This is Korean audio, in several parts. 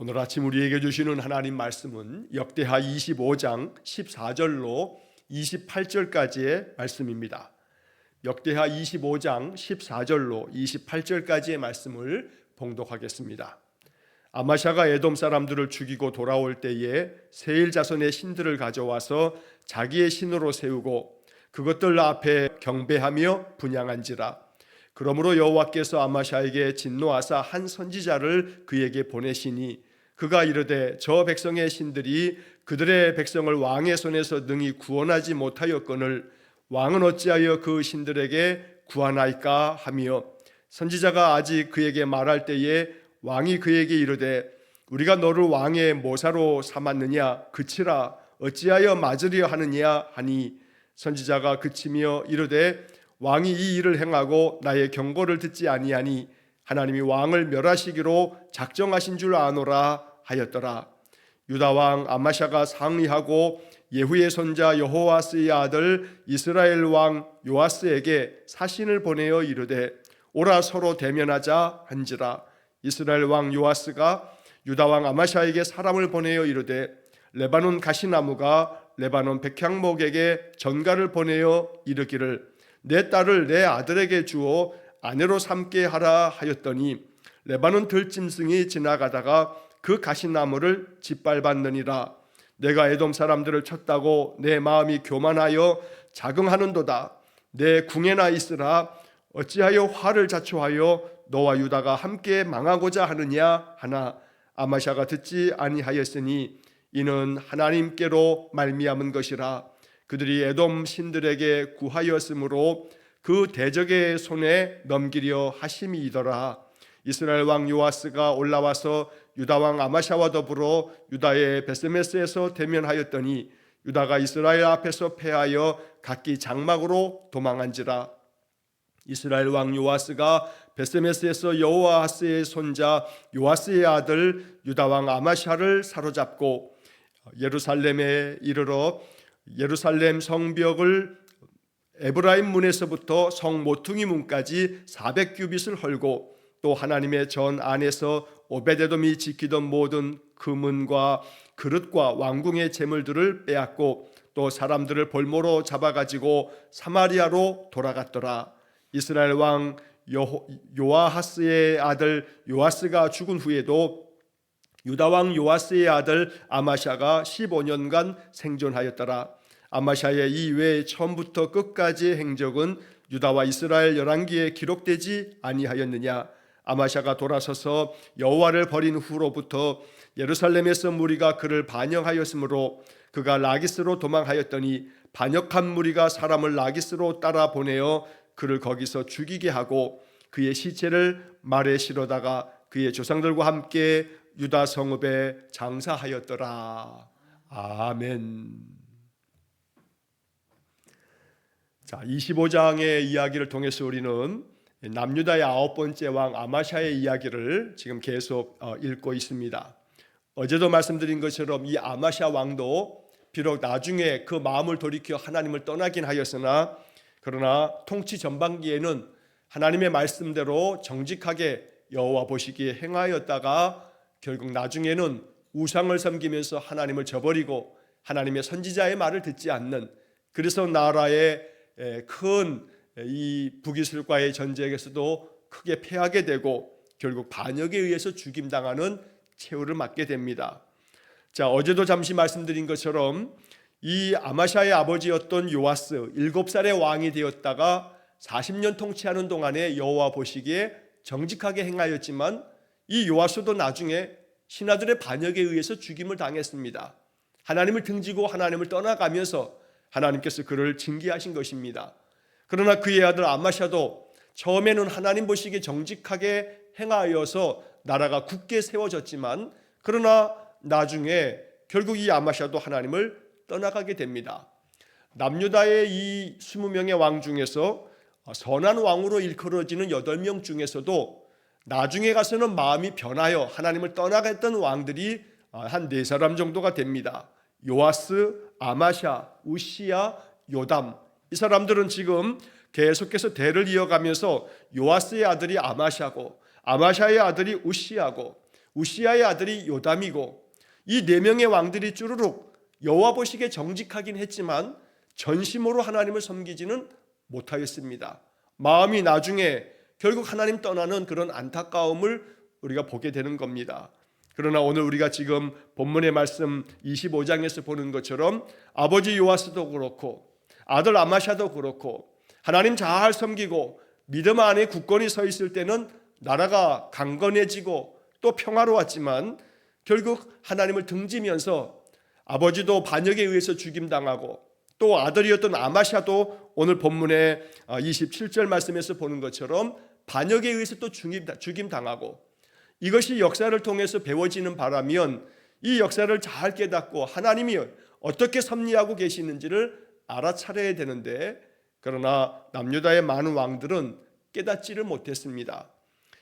오늘 아침 우리에게 주시는 하나님 말씀은 역대하 25장 14절로 28절까지의 말씀입니다. 역대하 25장 14절로 28절까지의 말씀을 봉독하겠습니다. 아마샤가 에돔 사람들을 죽이고 돌아올 때에 세일 자손의 신들을 가져와서 자기의 신으로 세우고 그것들 앞에 경배하며 분향한지라. 그러므로 여호와께서 아마샤에게 진노하사 한 선지자를 그에게 보내시니 그가 이르되 저 백성의 신들이 그들의 백성을 왕의 손에서 능히 구원하지 못하였거늘 왕은 어찌하여 그 신들에게 구하나이까 하며, 선지자가 아직 그에게 말할 때에 왕이 그에게 이르되 우리가 너를 왕의 모사로 삼았느냐, 그치라, 어찌하여 맞으려 하느냐 하니, 선지자가 그치며 이르되 왕이 이 일을 행하고 나의 경고를 듣지 아니하니 하나님이 왕을 멸하시기로 작정하신 줄 아노라 하였더라. 유다 왕 아마샤가 상의하고 예후의 손자 여호아스의 아들 이스라엘 왕 요아스에게 사신을 보내어 이르되 오라 서로 대면하자 한지라. 이스라엘 왕 요아스가 유다 왕 아마샤에게 사람을 보내어 이르되 레바논 가시나무가 레바논 백향목에게 전가를 보내어 이르기를 내 딸을 내 아들에게 주어 아내로 삼게 하라 하였더니 레바논 들짐승이 지나가다가 그 가시나무를 짓밟았느니라. 내가 에돔 사람들을 쳤다고 내 마음이 교만하여 자긍하는도다. 내 궁에나 있으라. 어찌하여 화를 자초하여 너와 유다가 함께 망하고자 하느냐 하나, 아마샤가 듣지 아니하였으니 이는 하나님께로 말미암은 것이라. 그들이 에돔 신들에게 구하였으므로 그 대적의 손에 넘기려 하심이더라. 이스라엘 왕 요아스가 올라와서 유다 왕 아마샤와 더불어 유다의 베스메스에서 대면하였더니 유다가 이스라엘 앞에서 패하여 각기 장막으로 도망한지라. 이스라엘 왕 요아스가 베스메스에서 여호아스의 손자 요아스의 아들 유다 왕 아마샤를 사로잡고 예루살렘에 이르러 예루살렘 성벽을 에브라임 문에서부터 성 모퉁이 문까지 400규빗을 헐고 또 하나님의 전 안에서 오베데돔이 지키던 모든 금은과 그릇과 왕궁의 재물들을 빼앗고 또 사람들을 볼모로 잡아가지고 사마리아로 돌아갔더라. 이스라엘 왕 요아하스의 아들 요아스가 죽은 후에도 유다 왕 요아스의 아들 아마샤가 15년간 생존하였더라. 아마샤의 이 외에 처음부터 끝까지의 행적은 유다와 이스라엘 열왕기에 기록되지 아니하였느냐. 아마샤가 돌아서서 여호와를 버린 후로부터 예루살렘에서 무리가 그를 반역하였으므로 그가 라기스로 도망하였더니 반역한 무리가 사람을 라기스로 따라 보내어 그를 거기서 죽이게 하고 그의 시체를 말에 실어다가 그의 조상들과 함께 유다 성읍에 장사하였더라. 아멘. 자, 25장의 이야기를 통해서 우리는 남유다의 9번째 왕 아마샤의 이야기를 지금 계속 읽고 있습니다. 어제도 말씀드린 것처럼 이 아마샤 왕도 비록 나중에 그 마음을 돌이켜 하나님을 떠나긴 하였으나 그러나 통치 전반기에는 하나님의 말씀대로 정직하게 여호와 보시기에 행하였다가 결국 나중에는 우상을 섬기면서 하나님을 저버리고 하나님의 선지자의 말을 듣지 않는, 그래서 나라의 큰 이 북이스라엘과의 전쟁에서도 크게 패하게 되고 결국 반역에 의해서 죽임당하는 최후를 맞게 됩니다. 자, 어제도 잠시 말씀드린 것처럼 이 아마샤의 아버지였던 요아스 7살의 왕이 되었다가 40년 통치하는 동안에 여호와 보시기에 정직하게 행하였지만 이 요아스도 나중에 신하들의 반역에 의해서 죽임을 당했습니다. 하나님을 등지고 하나님을 떠나가면서 하나님께서 그를 징계하신 것입니다. 그러나 그의 아들 아마샤도 처음에는 하나님 보시기에 정직하게 행하여서 나라가 굳게 세워졌지만 그러나 나중에 결국 이 아마샤도 하나님을 떠나가게 됩니다. 남유다의 이 20명의 왕 중에서 선한 왕으로 일컬어지는 8명 중에서도 나중에 가서는 마음이 변하여 하나님을 떠나갔던 왕들이 한 4사람 정도가 됩니다. 요아스, 아마샤, 우시야, 요담. 이 사람들은 지금 계속해서 대를 이어가면서 요아스의 아들이 아마샤고 아마샤의 아들이 우시야고 우시아의 아들이 요담이고, 이 네 명의 왕들이 쭈루룩 여호와 보시기에 정직하긴 했지만 전심으로 하나님을 섬기지는 못하였습니다. 마음이 나중에 결국 하나님 떠나는 그런 안타까움을 우리가 보게 되는 겁니다. 그러나 오늘 우리가 지금 본문의 말씀 25장에서 보는 것처럼 아버지 요아스도 그렇고 아들 아마샤도 그렇고 하나님 잘 섬기고 믿음 안에 굳건히 서 있을 때는 나라가 강건해지고 또 평화로웠지만 결국 하나님을 등지면서 아버지도 반역에 의해서 죽임당하고 또 아들이었던 아마샤도 오늘 본문의 27절 말씀에서 보는 것처럼 반역에 의해서 또 죽임당하고, 이것이 역사를 통해서 배워지는 바라면 이 역사를 잘 깨닫고 하나님이 어떻게 섭리하고 계시는지를 알아차려야 되는데, 그러나 남유다의 많은 왕들은 깨닫지를 못했습니다.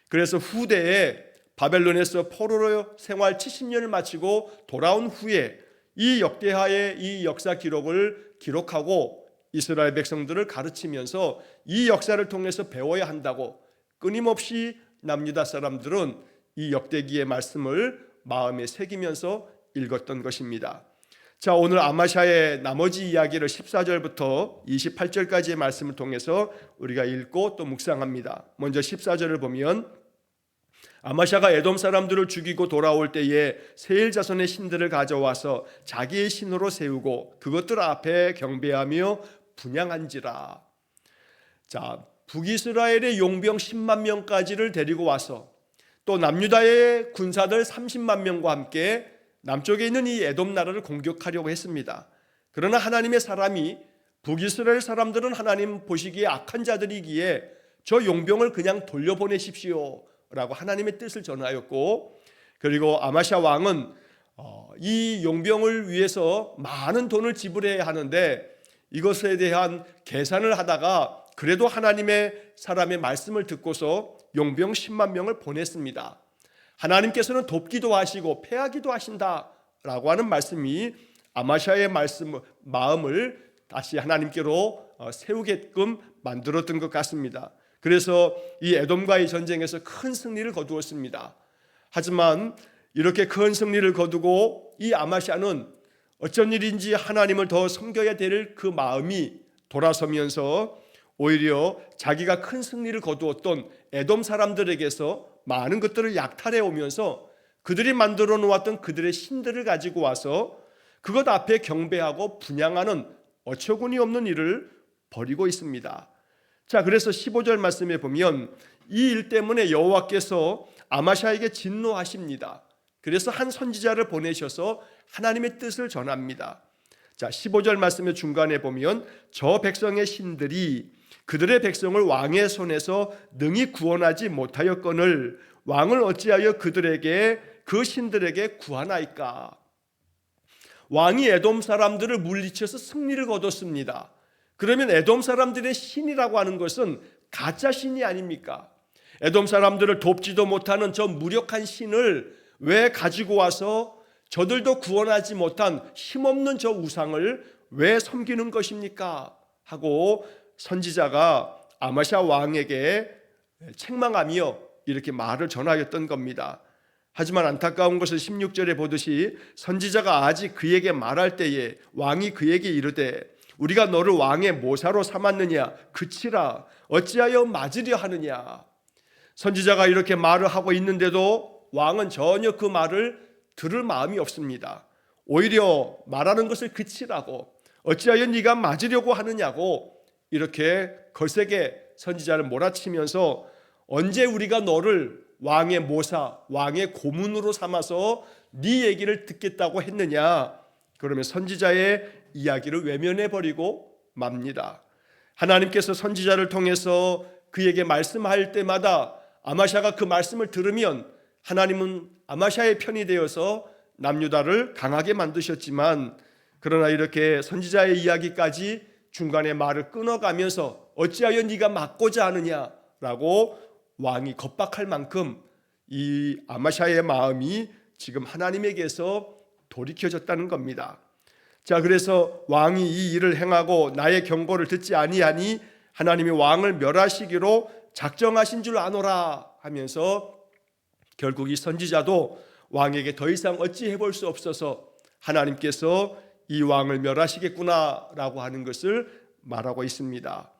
그래서 후대에 바벨론에서 포로로 생활 70년을 마치고 돌아온 후에 이 역대하의 이 역사 기록을 기록하고 이스라엘 백성들을 가르치면서 이 역사를 통해서 배워야 한다고 끊임없이 남유다 사람들은 이 역대기의 말씀을 마음에 새기면서 읽었던 것입니다. 자, 오늘 아마샤의 나머지 이야기를 14절부터 28절까지의 말씀을 통해서 우리가 읽고 또 묵상합니다. 먼저 14절을 보면, 아마샤가 에돔 사람들을 죽이고 돌아올 때에 세일 자손의 신들을 가져와서 자기의 신으로 세우고 그것들 앞에 경배하며 분향한지라. 자, 북이스라엘의 용병 10만 명까지를 데리고 와서 또 남유다의 군사들 30만 명과 함께 남쪽에 있는 이 에돔 나라를 공격하려고 했습니다. 그러나 하나님의 사람이, 북이스라엘 사람들은 하나님 보시기에 악한 자들이기에 저 용병을 그냥 돌려보내십시오 라고 하나님의 뜻을 전하였고, 그리고 아마샤 왕은 이 용병을 위해서 많은 돈을 지불해야 하는데 이것에 대한 계산을 하다가 그래도 하나님의 사람의 말씀을 듣고서 용병 10만 명을 보냈습니다. 하나님께서는 돕기도 하시고 패하기도 하신다라고 하는 말씀이 아마샤의 마음을 다시 하나님께로 세우게끔 만들었던 것 같습니다. 그래서 이 에돔과의 전쟁에서 큰 승리를 거두었습니다. 하지만 이렇게 큰 승리를 거두고 이 아마샤는 어쩐 일인지 하나님을 더 섬겨야 될 그 마음이 돌아서면서 오히려 자기가 큰 승리를 거두었던 에돔 사람들에게서 많은 것들을 약탈해 오면서 그들이 만들어 놓았던 그들의 신들을 가지고 와서 그것 앞에 경배하고 분향하는 어처구니 없는 일을 벌이고 있습니다. 자, 그래서 15절 말씀에 보면 이 일 때문에 여호와께서 아마샤에게 진노하십니다. 그래서 한 선지자를 보내셔서 하나님의 뜻을 전합니다. 자, 15절 말씀의 중간에 보면 저 백성의 신들이 그들의 백성을 왕의 손에서 능히 구원하지 못하였거늘 왕을 어찌하여 그들에게, 그 신들에게 구하나이까. 왕이 에돔 사람들을 물리쳐서 승리를 거뒀습니다. 그러면 에돔 사람들의 신이라고 하는 것은 가짜 신이 아닙니까? 에돔 사람들을 돕지도 못하는 저 무력한 신을 왜 가지고 와서 저들도 구원하지 못한 힘없는 저 우상을 왜 섬기는 것입니까? 하고 선지자가 아마샤 왕에게 책망하며 이렇게 말을 전하였던 겁니다. 하지만 안타까운 것은 16절에 보듯이 선지자가 아직 그에게 말할 때에 왕이 그에게 이르되 우리가 너를 왕의 모사로 삼았느냐, 그치라, 어찌하여 맞으려 하느냐. 선지자가 이렇게 말을 하고 있는데도 왕은 전혀 그 말을 들을 마음이 없습니다. 오히려 말하는 것을 그치라고, 어찌하여 네가 맞으려고 하느냐고 이렇게 거세게 선지자를 몰아치면서 언제 우리가 너를 왕의 모사, 왕의 고문으로 삼아서 네 얘기를 듣겠다고 했느냐. 그러면 선지자의 이야기를 외면해버리고 맙니다. 하나님께서 선지자를 통해서 그에게 말씀할 때마다 아마샤가 그 말씀을 들으면 하나님은 아마샤의 편이 되어서 남유다를 강하게 만드셨지만, 그러나 이렇게 선지자의 이야기까지 중간에 말을 끊어가면서 어찌하여 네가 막고자 하느냐라고 왕이 겁박할 만큼 이 아마샤의 마음이 지금 하나님에게서 돌이켜졌다는 겁니다. 자, 그래서 왕이 이 일을 행하고 나의 경고를 듣지 아니하니 하나님이 왕을 멸하시기로 작정하신 줄 아노라 하면서 결국 이 선지자도 왕에게 더 이상 어찌 해볼 수 없어서 하나님께서 이 왕을 멸하시겠구나라고 하는 것을 말하고 있습니다.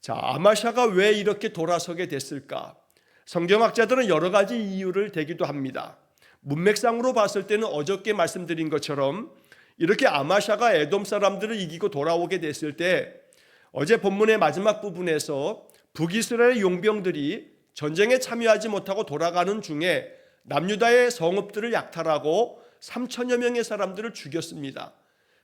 자, 아마샤가 왜 이렇게 돌아서게 됐을까? 성경학자들은 여러 가지 이유를 대기도 합니다. 문맥상으로 봤을 때는 어저께 말씀드린 것처럼 이렇게 아마샤가 에돔 사람들을 이기고 돌아오게 됐을 때 어제 본문의 마지막 부분에서 북이스라엘 용병들이 전쟁에 참여하지 못하고 돌아가는 중에 남유다의 성읍들을 약탈하고 3천여 명의 사람들을 죽였습니다.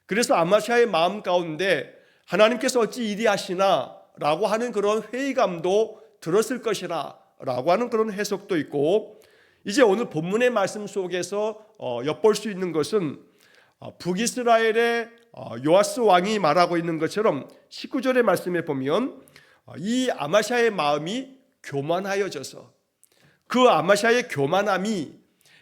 그래서 아마샤의 마음 가운데 하나님께서 어찌 이리 하시나 라고 하는 그런 회의감도 들었을 것이라 라고 하는 그런 해석도 있고, 이제 오늘 본문의 말씀 속에서 엿볼 수 있는 것은 북이스라엘의 요아스 왕이 말하고 있는 것처럼 19절의 말씀에 보면 이 아마샤의 마음이 교만하여져서 그 아마샤의 교만함이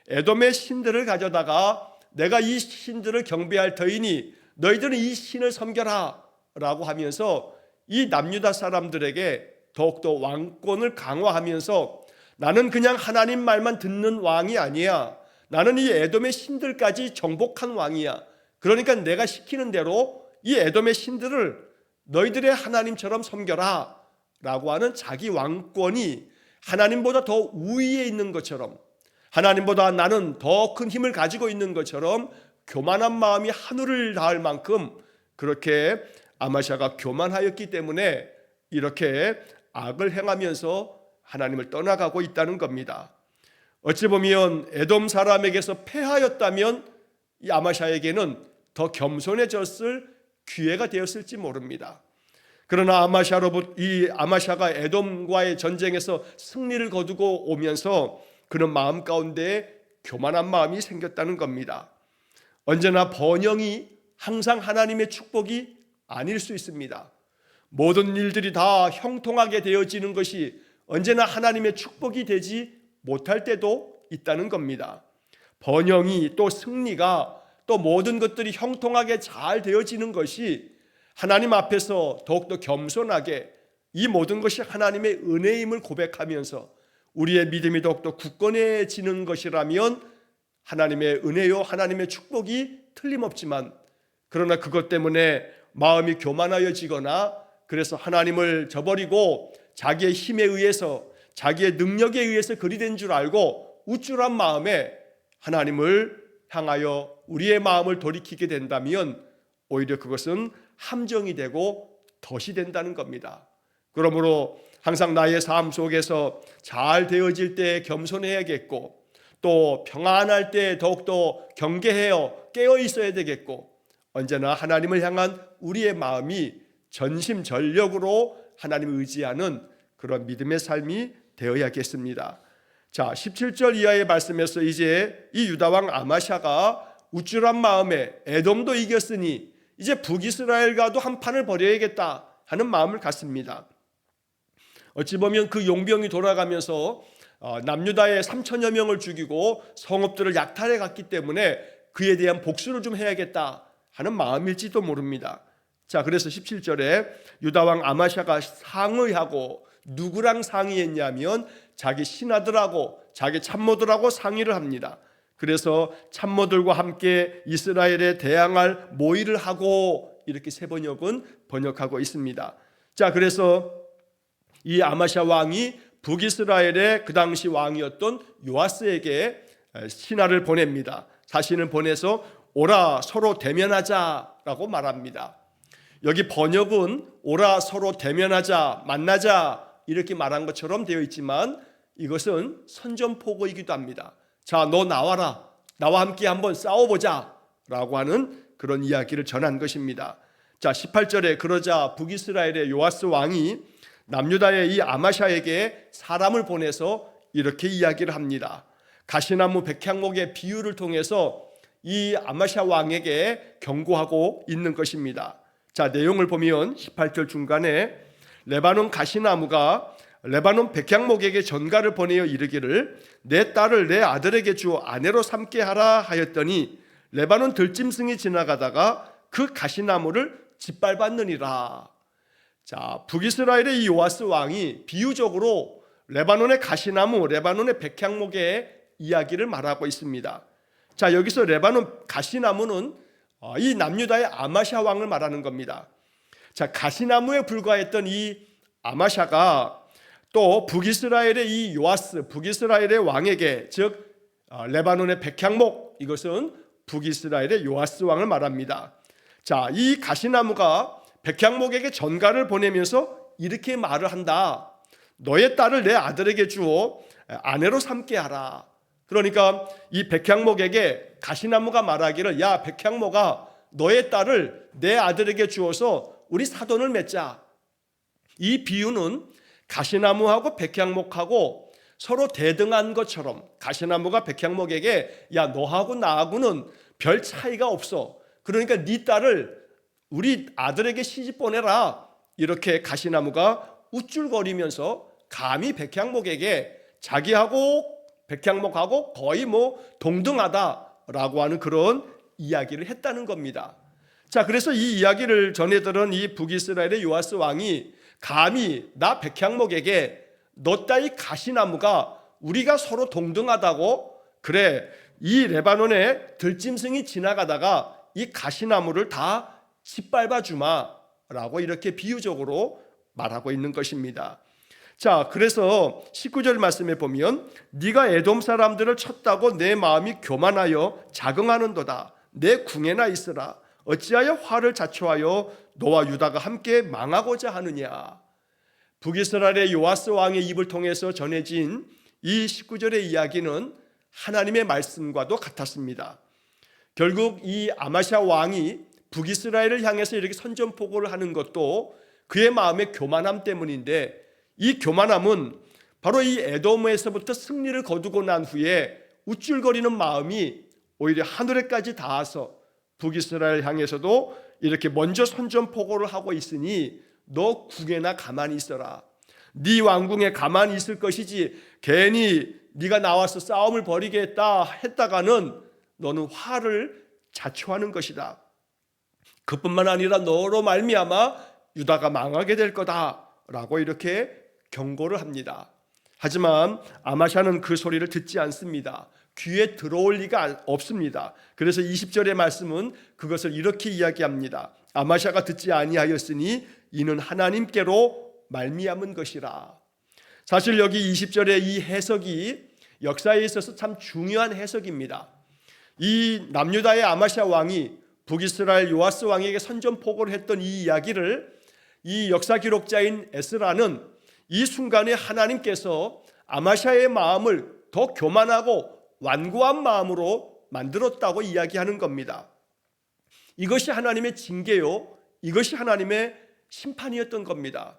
에돔의 신들을 가져다가 내가 이 신들을 경배할 터이니 너희들은 이 신을 섬겨라 라고 하면서 이 남유다 사람들에게 더욱더 왕권을 강화하면서 나는 그냥 하나님 말만 듣는 왕이 아니야, 나는 이 에돔의 신들까지 정복한 왕이야, 그러니까 내가 시키는 대로 이 에돔의 신들을 너희들의 하나님처럼 섬겨라 라고 하는 자기 왕권이 하나님보다 더 우위에 있는 것처럼, 하나님보다 나는 더 큰 힘을 가지고 있는 것처럼 교만한 마음이 하늘을 닿을 만큼 그렇게 아마샤가 교만하였기 때문에 이렇게 악을 행하면서 하나님을 떠나가고 있다는 겁니다. 어찌 보면 에돔 사람에게서 패하였다면 이 아마샤에게는 더 겸손해졌을 기회가 되었을지 모릅니다. 그러나 이 아마샤가 에돔과의 전쟁에서 승리를 거두고 오면서 그는 마음 가운데 교만한 마음이 생겼다는 겁니다. 언제나 번영이 항상 하나님의 축복이 아닐 수 있습니다. 모든 일들이 다 형통하게 되어지는 것이 언제나 하나님의 축복이 되지 못할 때도 있다는 겁니다. 번영이 또 승리가 또 모든 것들이 형통하게 잘 되어지는 것이 하나님 앞에서 더욱더 겸손하게 이 모든 것이 하나님의 은혜임을 고백하면서 우리의 믿음이 더욱더 굳건해지는 것이라면 하나님의 은혜요 하나님의 축복이 틀림없지만, 그러나 그것 때문에 마음이 교만하여지거나 그래서 하나님을 저버리고 자기의 힘에 의해서 자기의 능력에 의해서 그리 된 줄 알고 우쭐한 마음에 하나님을 향하여 우리의 마음을 돌이키게 된다면 오히려 그것은 함정이 되고 덫이 된다는 겁니다. 그러므로 항상 나의 삶 속에서 잘 되어질 때 겸손해야겠고, 또 평안할 때 더욱더 경계하여 깨어 있어야 되겠고, 언제나 하나님을 향한 우리의 마음이 전심전력으로 하나님을 의지하는 그런 믿음의 삶이 되어야겠습니다. 자, 17절 이하의 말씀에서 이제 이 유다왕 아마샤가 우쭐한 마음에 에돔도 이겼으니 이제 북이스라엘과도 한판을 벌여야겠다 하는 마음을 갖습니다. 어찌 보면 그 용병이 돌아가면서 남유다의 3천여 명을 죽이고 성읍들을 약탈해 갔기 때문에 그에 대한 복수를 좀 해야겠다 하는 마음일지도 모릅니다. 자, 그래서 17절에 유다왕 아마샤가 상의하고, 누구랑 상의했냐면 자기 신하들하고 자기 참모들하고 상의를 합니다. 그래서 참모들과 함께 이스라엘에 대항할 모의를 하고, 이렇게 세 번역은 번역하고 있습니다. 자, 그래서 이 아마샤 왕이 북이스라엘의 그 당시 왕이었던 요아스에게 신하를 보냅니다. 자신을 보내서 오라 서로 대면하자라고 말합니다. 여기 번역은 오라 서로 대면하자, 만나자 이렇게 말한 것처럼 되어 있지만 이것은 선전포고이기도 합니다. 자, 너 나와라, 나와 함께 한번 싸워보자 라고 하는 그런 이야기를 전한 것입니다. 자, 18절에 그러자 북이스라엘의 요아스 왕이 남유다의 이 아마샤에게 사람을 보내서 이렇게 이야기를 합니다. 가시나무 백향목의 비유를 통해서 이 아마샤 왕에게 경고하고 있는 것입니다. 자, 내용을 보면 18절 중간에 레바논 가시나무가 레바논 백향목에게 전가를 보내어 이르기를 내 딸을 내 아들에게 주어 아내로 삼게 하라 하였더니 레바논 들짐승이 지나가다가 그 가시나무를 짓밟았느니라. 자, 북이스라엘의 이 요아스 왕이 비유적으로 레바논의 가시나무, 레바논의 백향목에 이야기를 말하고 있습니다. 자, 여기서 레바논 가시나무는 이 남유다의 아마샤 왕을 말하는 겁니다. 자, 가시나무에 불과했던 이 아마샤가 또 북이스라엘의 이 요아스, 북이스라엘의 왕에게, 즉 레바논의 백향목, 이것은 북이스라엘의 요아스 왕을 말합니다. 자, 이 가시나무가 백향목에게 전가를 보내면서 이렇게 말을 한다. 너의 딸을 내 아들에게 주어 아내로 삼게 하라. 그러니까 이 백향목에게 가시나무가 말하기를, 야 백향목아, 너의 딸을 내 아들에게 주어서 우리 사돈을 맺자. 이 비유는 가시나무하고 백향목하고 서로 대등한 것처럼, 가시나무가 백향목에게 야 너하고 나하고는 별 차이가 없어, 그러니까 네 딸을 우리 아들에게 시집 보내라, 이렇게 가시나무가 우쭐거리면서 감히 백향목에게 자기하고 백향목하고 거의 동등하다라고 하는 그런 이야기를 했다는 겁니다. 자, 그래서 이 이야기를 전해 들은 이 북이스라엘의 요아스 왕이 감히 나 백향목에게 너 따위 가시나무가 우리가 서로 동등하다고, 그래 이 레바논의 들짐승이 지나가다가 이 가시나무를 다 짓밟아 주마 라고 이렇게 비유적으로 말하고 있는 것입니다. 자, 그래서 19절 말씀에 보면 네가 에돔 사람들을 쳤다고 내 마음이 교만하여 자긍하는도다. 내 궁에나 있으라. 어찌하여 화를 자초하여 너와 유다가 함께 망하고자 하느냐. 북이스라엘의 요아스 왕의 입을 통해서 전해진 이 19절의 이야기는 하나님의 말씀과도 같았습니다. 결국 이 아마샤 왕이 북이스라엘을 향해서 이렇게 선전포고를 하는 것도 그의 마음의 교만함 때문인데, 이 교만함은 바로 이 에돔에서부터 승리를 거두고 난 후에 우쭐거리는 마음이 오히려 하늘에까지 닿아서 북이스라엘 향해서도 이렇게 먼저 선전포고를 하고 있으니 너 궁에나 가만히 있어라. 네 왕궁에 가만히 있을 것이지 괜히 네가 나와서 싸움을 벌이겠다 했다가는 너는 화를 자초하는 것이다. 그뿐만 아니라 너로 말미암아 유다가 망하게 될 거다라고 이렇게 경고를 합니다. 하지만 아마샤는 그 소리를 듣지 않습니다. 귀에 들어올 리가 없습니다. 그래서 20절의 말씀은 그것을 이렇게 이야기합니다. 아마샤가 듣지 아니하였으니 이는 하나님께로 말미암은 것이라. 사실 여기 20절의 이 해석이 역사에 있어서 참 중요한 해석입니다. 이 남유다의 아마샤 왕이 북이스라엘 요아스 왕에게 선전포고를 했던 이 이야기를 이 역사 기록자인 에스라는 이 순간에 하나님께서 아마샤의 마음을 더 교만하고 완고한 마음으로 만들었다고 이야기하는 겁니다. 이것이 하나님의 징계요, 이것이 하나님의 심판이었던 겁니다.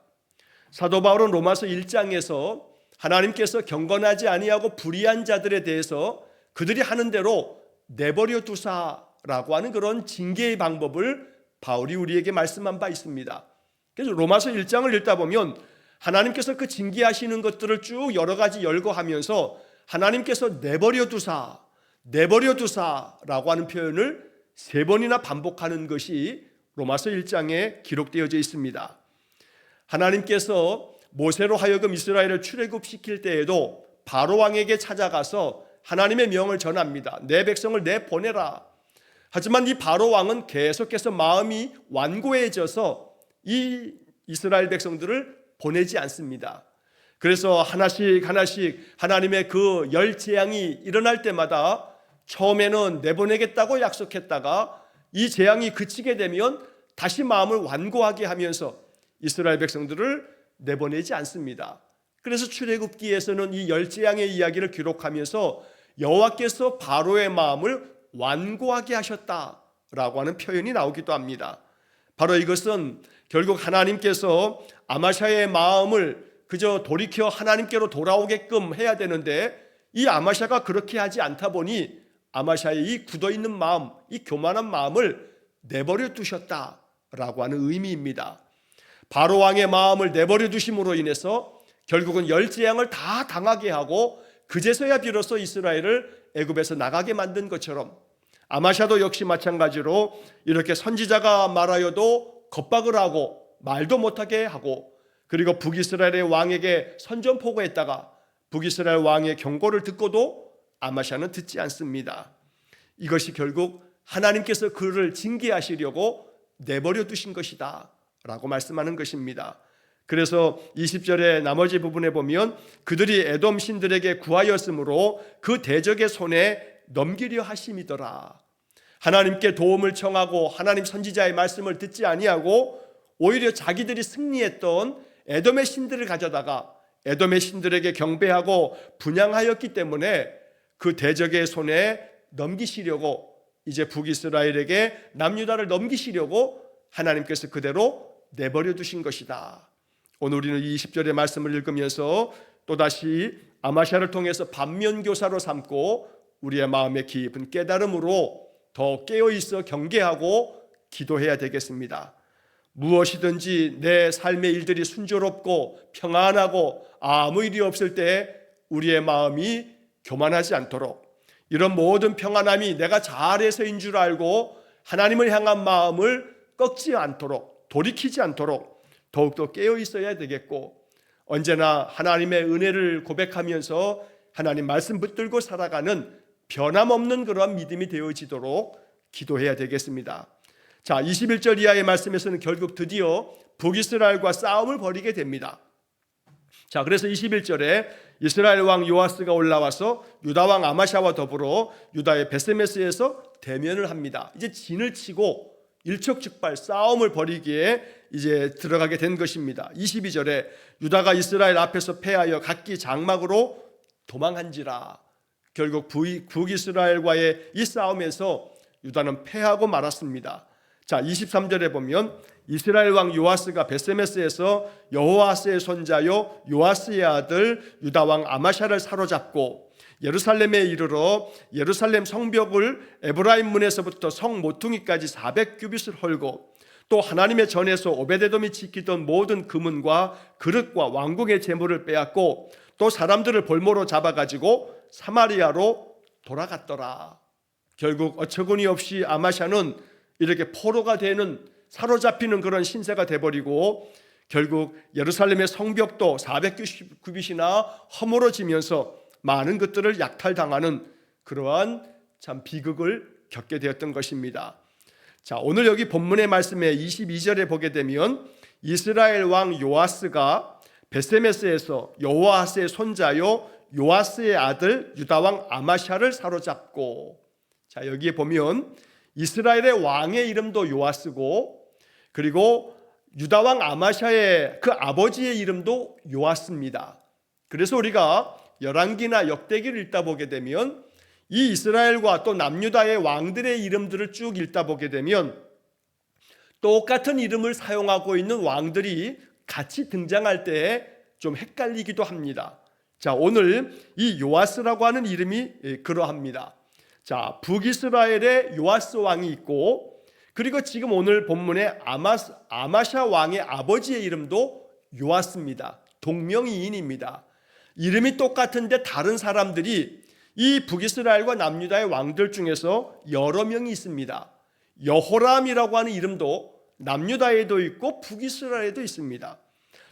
사도 바울은 로마서 1장에서 하나님께서 경건하지 아니하고 불의한 자들에 대해서 그들이 하는 대로 내버려 두사라고 하는 그런 징계의 방법을 바울이 우리에게 말씀한 바 있습니다. 그래서 로마서 1장을 읽다 보면 하나님께서 그 징계하시는 것들을 쭉 여러 가지 열거하면서 하나님께서 내버려 두사라고 하는 표현을 3번이나 반복하는 것이 로마서 1장에 기록되어져 있습니다. 하나님께서 모세로 하여금 이스라엘을 출애굽시킬 때에도 바로 왕에게 찾아가서 하나님의 명을 전합니다. 내 백성을 내보내라. 하지만 이 바로 왕은 계속해서 마음이 완고해져서 이 이스라엘 백성들을 보내지 않습니다. 그래서 하나씩 하나님의 그 열 재앙이 일어날 때마다 처음에는 내보내겠다고 약속했다가 이 재앙이 그치게 되면 다시 마음을 완고하게 하면서 이스라엘 백성들을 내보내지 않습니다. 그래서 출애굽기에서는 이 열 재앙의 이야기를 기록하면서 여호와께서 바로의 마음을 완고하게 하셨다라고 하는 표현이 나오기도 합니다. 바로 이것은 결국 하나님께서 아마샤의 마음을 그저 돌이켜 하나님께로 돌아오게끔 해야 되는데 이 아마샤가 그렇게 하지 않다 보니 아마샤의 이 굳어있는 마음, 이 교만한 마음을 내버려 두셨다라고 하는 의미입니다. 바로 왕의 마음을 내버려 두심으로 인해서 결국은 열 재앙을 다 당하게 하고 그제서야 비로소 이스라엘을 애굽에서 나가게 만든 것처럼 아마샤도 역시 마찬가지로 이렇게 선지자가 말하여도 겁박을 하고 말도 못하게 하고, 그리고 북이스라엘의 왕에게 선전포고했다가 북이스라엘 왕의 경고를 듣고도 아마샤는 듣지 않습니다. 이것이 결국 하나님께서 그를 징계하시려고 내버려 두신 것이다 라고 말씀하는 것입니다. 그래서 20절의 나머지 부분에 보면 그들이 에돔 신들에게 구하였으므로 그 대적의 손에 넘기려 하심이더라. 하나님께 도움을 청하고 하나님 선지자의 말씀을 듣지 아니하고 오히려 자기들이 승리했던 에돔의 신들을 가져다가 에돔의 신들에게 경배하고 분향하였기 때문에 그 대적의 손에 넘기시려고, 이제 북이스라엘에게 남유다를 넘기시려고 하나님께서 그대로 내버려 두신 것이다. 오늘 우리는 20절의 말씀을 읽으면서 또다시 아마샤를 통해서 반면교사로 삼고 우리의 마음의 깊은 깨달음으로 더 깨어있어 경계하고 기도해야 되겠습니다. 무엇이든지 내 삶의 일들이 순조롭고 평안하고 아무 일이 없을 때 우리의 마음이 교만하지 않도록, 이런 모든 평안함이 내가 잘해서인 줄 알고 하나님을 향한 마음을 꺾지 않도록, 돌이키지 않도록 더욱더 깨어 있어야 되겠고, 언제나 하나님의 은혜를 고백하면서 하나님 말씀 붙들고 살아가는 변함없는 그런 믿음이 되어지도록 기도해야 되겠습니다. 자, 21절 이하의 말씀에서는 결국 드디어 북이스라엘과 싸움을 벌이게 됩니다. 자, 그래서 21절에 이스라엘 왕 요아스가 올라와서 유다 왕 아마샤와 더불어 유다의 베세메스에서 대면을 합니다. 이제 진을 치고 일촉즉발 싸움을 벌이기에 이제 들어가게 된 것입니다. 22절에 유다가 이스라엘 앞에서 패하여 각기 장막으로 도망한지라. 결국 북이스라엘과의 이 싸움에서 유다는 패하고 말았습니다. 자, 23절에 보면 이스라엘 왕 요아스가 베세메스에서 여호아스의 손자요 요아스의 아들 유다 왕 아마샤를 사로잡고 예루살렘에 이르러 예루살렘 성벽을 에브라임 문에서부터 성 모퉁이까지 400규빗을 헐고, 또 하나님의 전에서 오베데돔이 지키던 모든 금은과 그릇과 왕궁의 재물을 빼앗고, 또 사람들을 볼모로 잡아가지고 사마리아로 돌아갔더라. 결국 어처구니 없이 아마샤는 이렇게 포로가 되는, 사로잡히는 그런 신세가 돼버리고 결국 예루살렘의 성벽도 400규빗이나 허물어지면서 많은 것들을 약탈당하는 그러한 참 비극을 겪게 되었던 것입니다. 자, 오늘 여기 본문의 말씀에 22절에 보게 되면 이스라엘 왕 요아스가 베세메스에서 여호아스의 손자요 요아스의 아들 유다 왕 아마샤를 사로잡고, 자, 여기에 보면 이스라엘의 왕의 이름도 요아스고, 그리고 유다 왕 아마샤의 그 아버지의 이름도 요아스입니다. 그래서 우리가 열왕기나 역대기를 읽다 보게 되면 이 이스라엘과 또 남유다의 왕들의 이름들을 쭉 읽다 보게 되면 똑같은 이름을 사용하고 있는 왕들이 같이 등장할 때 좀 헷갈리기도 합니다. 자, 오늘 이 요아스라고 하는 이름이 그러합니다. 자, 북이스라엘의 요아스 왕이 있고, 그리고 지금 오늘 본문에 아마샤 왕의 아버지의 이름도 요아스입니다. 동명이인입니다. 이름이 똑같은데 다른 사람들이 이 북이스라엘과 남유다의 왕들 중에서 여러 명이 있습니다. 여호람이라고 하는 이름도 남유다에도 있고 북이스라엘에도 있습니다.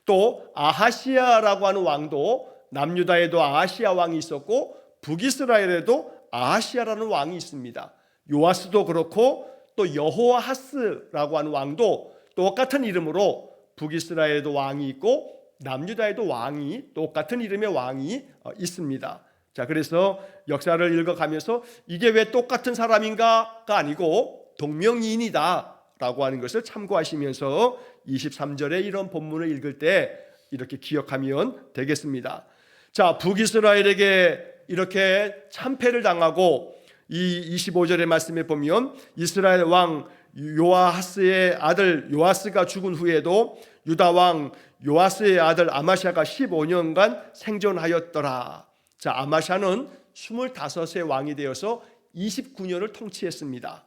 또 아하시야라고 하는 왕도 남유다에도 아하시야 왕이 있었고 북이스라엘에도 아하시야라는 왕이 있습니다. 요아스도 그렇고 또 여호아하스라고 하는 왕도 똑같은 이름으로 북이스라엘에도 왕이 있고 남유다에도 왕이, 똑같은 이름의 왕이 있습니다. 자, 그래서 역사를 읽어가면서 이게 왜 똑같은 사람인가가 아니고 동명이인이다 라고 하는 것을 참고하시면서 23절에 이런 본문을 읽을 때 이렇게 기억하면 되겠습니다. 자, 북이스라엘에게 이렇게 참패를 당하고 이 25절의 말씀에 보면 이스라엘 왕 요아하스의 아들 요아스가 죽은 후에도 유다 왕 요아스의 아들 아마샤가 15년간 생존하였더라. 자, 아마샤는 25세 왕이 되어서 29년을 통치했습니다.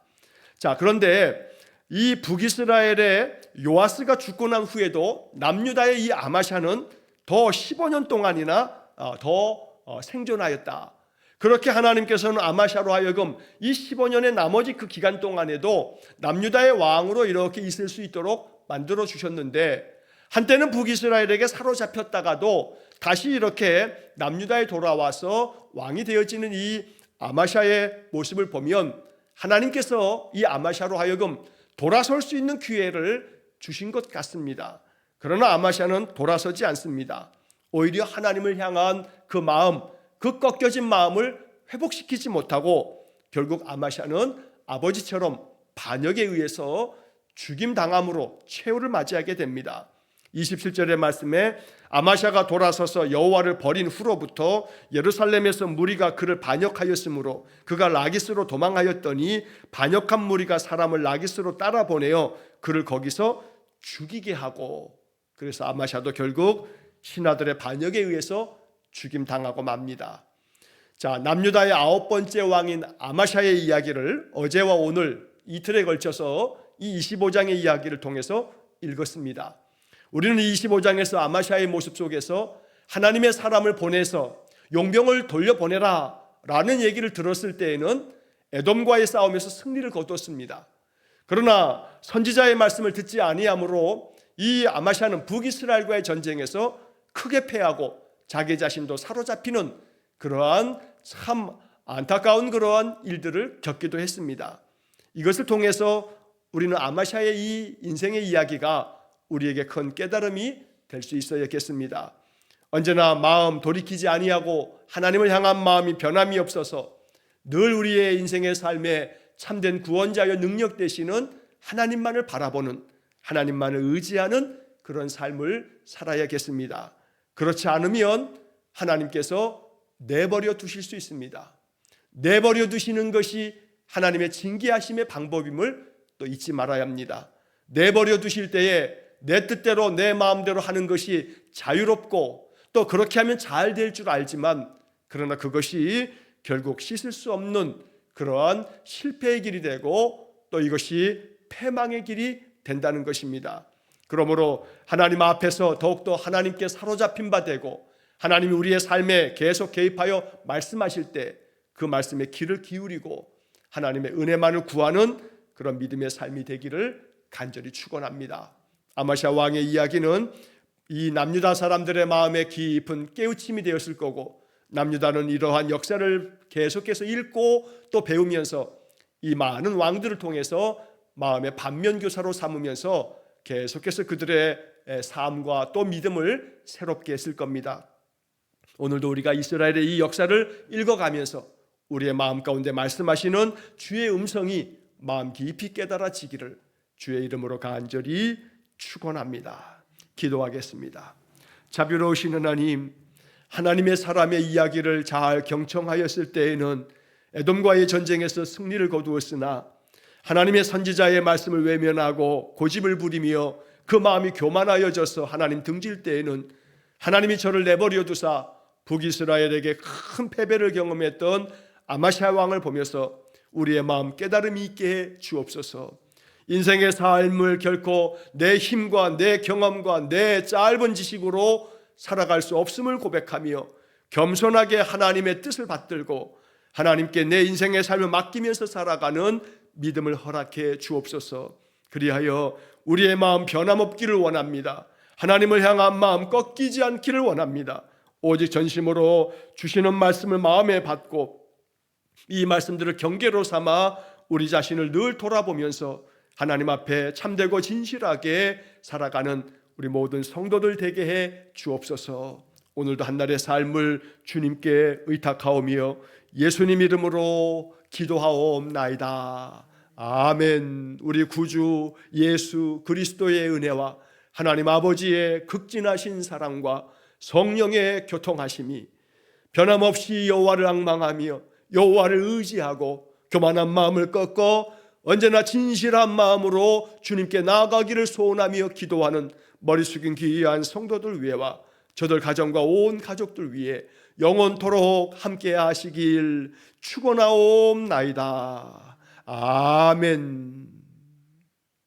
자, 그런데 이 북이스라엘의 요아스가 죽고 난 후에도 남유다의 이 아마샤는 더 15년 동안이나 더 생존하였다. 그렇게 하나님께서는 아마샤로 하여금 이 15년의 나머지 그 기간 동안에도 남유다의 왕으로 이렇게 있을 수 있도록 만들어 주셨는데, 한때는 북이스라엘에게 사로잡혔다가도 다시 이렇게 남유다에 돌아와서 왕이 되어지는 이 아마샤의 모습을 보면 하나님께서 이 아마샤로 하여금 돌아설 수 있는 기회를 주신 것 같습니다. 그러나 아마샤는 돌아서지 않습니다. 오히려 하나님을 향한 그 마음, 그 꺾여진 마음을 회복시키지 못하고 결국 아마샤는 아버지처럼 반역에 의해서 죽임당함으로 최후를 맞이하게 됩니다. 27절의 말씀에 아마샤가 돌아서서 여호와를 버린 후로부터 예루살렘에서 무리가 그를 반역하였으므로 그가 라기스로 도망하였더니 반역한 무리가 사람을 라기스로 따라 보내어 그를 거기서 죽이게 하고, 그래서 아마샤도 결국 신하들의 반역에 의해서 죽임당하고 맙니다. 자, 남유다의 9번째 왕인 아마샤의 이야기를 어제와 오늘 이틀에 걸쳐서 이 25장의 이야기를 통해서 읽었습니다. 우리는 이 25장에서 아마샤의 모습 속에서 하나님의 사람을 보내서 용병을 돌려보내라 라는 얘기를 들었을 때에는 에돔과의 싸움에서 승리를 거두었습니다. 그러나 선지자의 말씀을 듣지 아니하므로 이 아마샤는 북이스라엘과의 전쟁에서 크게 패하고 자기 자신도 사로잡히는 그러한 참 안타까운 그러한 일들을 겪기도 했습니다. 이것을 통해서 우리는 아마샤의 이 인생의 이야기가 우리에게 큰 깨달음이 될 수 있어야겠습니다. 언제나 마음 돌이키지 아니하고 하나님을 향한 마음이 변함이 없어서 늘 우리의 인생의 삶에 참된 구원자여 능력 되시는 하나님만을 바라보는, 하나님만을 의지하는 그런 삶을 살아야겠습니다. 그렇지 않으면 하나님께서 내버려 두실 수 있습니다. 내버려 두시는 것이 하나님의 징계하심의 방법임을 또 잊지 말아야 합니다. 내버려 두실 때에 내 뜻대로 내 마음대로 하는 것이 자유롭고 또 그렇게 하면 잘 될 줄 알지만, 그러나 그것이 결국 씻을 수 없는 그러한 실패의 길이 되고 또 이것이 패망의 길이 된다는 것입니다. 그러므로 하나님 앞에서 더욱더 하나님께 사로잡힌 바 되고 하나님이 우리의 삶에 계속 개입하여 말씀하실 때 그 말씀에 귀를 기울이고 하나님의 은혜만을 구하는 그런 믿음의 삶이 되기를 간절히 축원합니다. 아마샤 왕의 이야기는 이 남유다 사람들의 마음에 깊은 깨우침이 되었을 거고, 남유다는 이러한 역사를 계속해서 읽고 또 배우면서 이 많은 왕들을 통해서 마음의 반면교사로 삼으면서 계속해서 그들의 삶과 또 믿음을 새롭게 했을 겁니다. 오늘도 우리가 이스라엘의 이 역사를 읽어가면서 우리의 마음 가운데 말씀하시는 주의 음성이 마음 깊이 깨달아지기를 주의 이름으로 간절히 축원합니다. 기도하겠습니다. 자비로우신 하나님, 하나님의 사람의 이야기를 잘 경청하였을 때에는 에돔과의 전쟁에서 승리를 거두었으나 하나님의 선지자의 말씀을 외면하고 고집을 부리며 그 마음이 교만하여져서 하나님 등질 때에는 하나님이 저를 내버려 두사 북이스라엘에게 큰 패배를 경험했던 아마샤 왕을 보면서 우리의 마음 깨달음이 있게 해 주옵소서. 인생의 삶을 결코 내 힘과 내 경험과 내 짧은 지식으로 살아갈 수 없음을 고백하며 겸손하게 하나님의 뜻을 받들고 하나님께 내 인생의 삶을 맡기면서 살아가는 믿음을 허락해 주옵소서. 그리하여 우리의 마음 변함없기를 원합니다. 하나님을 향한 마음 꺾이지 않기를 원합니다. 오직 전심으로 주시는 말씀을 마음에 받고 이 말씀들을 경계로 삼아 우리 자신을 늘 돌아보면서 하나님 앞에 참되고 진실하게 살아가는 우리 모든 성도들 되게 해 주옵소서. 오늘도 한날의 삶을 주님께 의탁하오며 예수님 이름으로 기도하옵나이다. 아멘. 우리 구주 예수 그리스도의 은혜와 하나님 아버지의 극진하신 사랑과 성령의 교통하심이 변함없이 여호와를 앙망하며 여호와를 의지하고 교만한 마음을 꺾어 언제나 진실한 마음으로 주님께 나아가기를 소원하며 기도하는 머리 숙인 귀한 성도들 위에와 저들 가정과 온 가족들 위해 영원토록 함께 하시길 축원하옵나이다. 아멘.